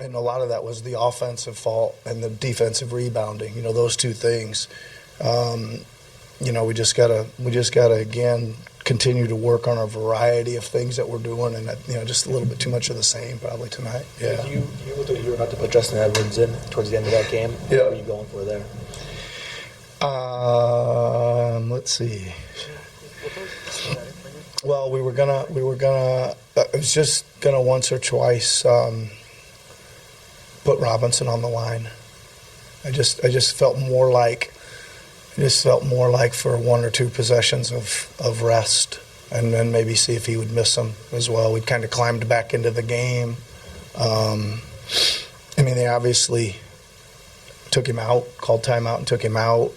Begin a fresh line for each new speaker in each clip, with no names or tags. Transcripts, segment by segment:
And a lot of that was the offensive fault and the defensive rebounding. You know, those two things. You know, we just gotta again continue to work on a variety of things that we're doing, and you know, just a little bit too much of the same probably tonight. Yeah.
You were about to put Justin Edwards in towards the end of that game.
Yeah.
What were you going for there?
Let's see. Well, we were gonna. I was just gonna once or twice put Robinson on the line. I just felt more like for one or two possessions of rest, and then maybe see if he would miss them as well. We'd kind of climbed back into the game. I mean, they obviously took him out, called timeout and took him out.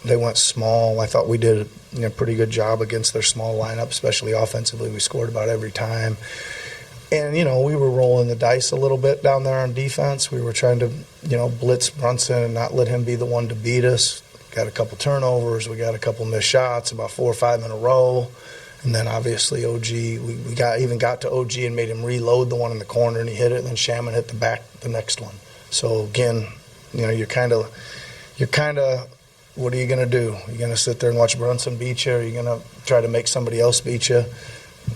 They went small. I thought we did a pretty good job against their small lineup, especially offensively. We scored about every time. And, you know, we were rolling the dice a little bit down there on defense. We were trying to, you know, blitz Brunson and not let him be the one to beat us. Got a couple turnovers. We got a couple missed shots, about 4 or 5 in a row. And then obviously OG, we got to OG and made him reload the one in the corner, and he hit it, and then Shaman hit the next one. So, again, you know, you're kind of, what are you going to do? You're going to sit there and watch Brunson beat you, or you're going to try to make somebody else beat you?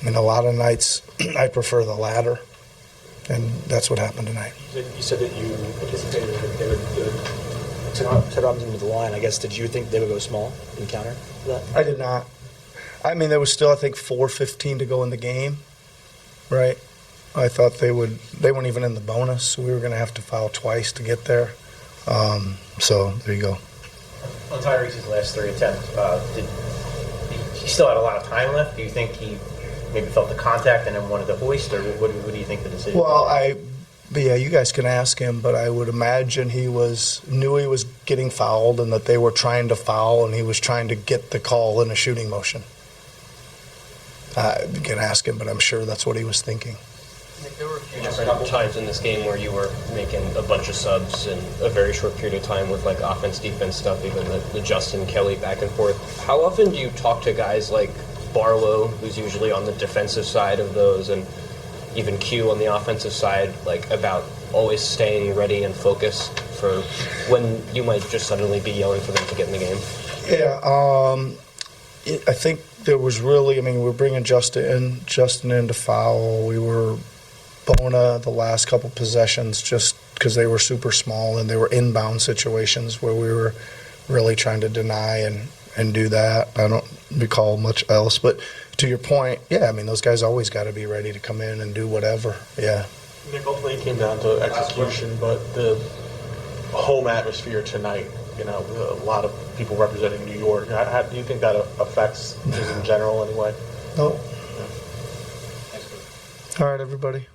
I mean, a lot of nights I prefer the latter, and that's what happened tonight.
You said that you anticipated that they would set Robinson with the line. I guess, did you think they would go small in counter for that?
I did not. I mean, there was still, I think, 4:15 to go in the game, right? I thought they weren't even in the bonus, so we were going to have to foul twice to get there. So there you go.
On Tyrese's last 3 attempts, he still had a lot of time left. Do you think he maybe felt the contact and then wanted to hoist, or what do you think the decision was?
But yeah, you guys can ask him, but I would imagine he knew he was getting fouled and that they were trying to foul, and he was trying to get the call in a shooting motion. You can ask him, but I'm sure that's what he was thinking.
There were a few different times in this game where you were making a bunch of subs in a very short period of time with like offense-defense stuff, even the Justin Kelly back and forth. How often do you talk to guys like Barlow, who's usually on the defensive side of those, and even Q on the offensive side, like about always staying ready and focused for when you might just suddenly be yelling for them to get in the game?
Yeah, I think there was really, I mean, we're bringing Justin in to foul. We were Bona the last couple possessions just because they were super small and they were inbound situations where we were really trying to deny and do that. I don't recall much else, but to your point, yeah, I mean, those guys always got to be ready to come in and do whatever. Yeah.
Nick, ultimately it came down to execution, but the home atmosphere tonight, you know, a lot of people representing New York. How do you think that affects just in general anyway?
No. All right, everybody.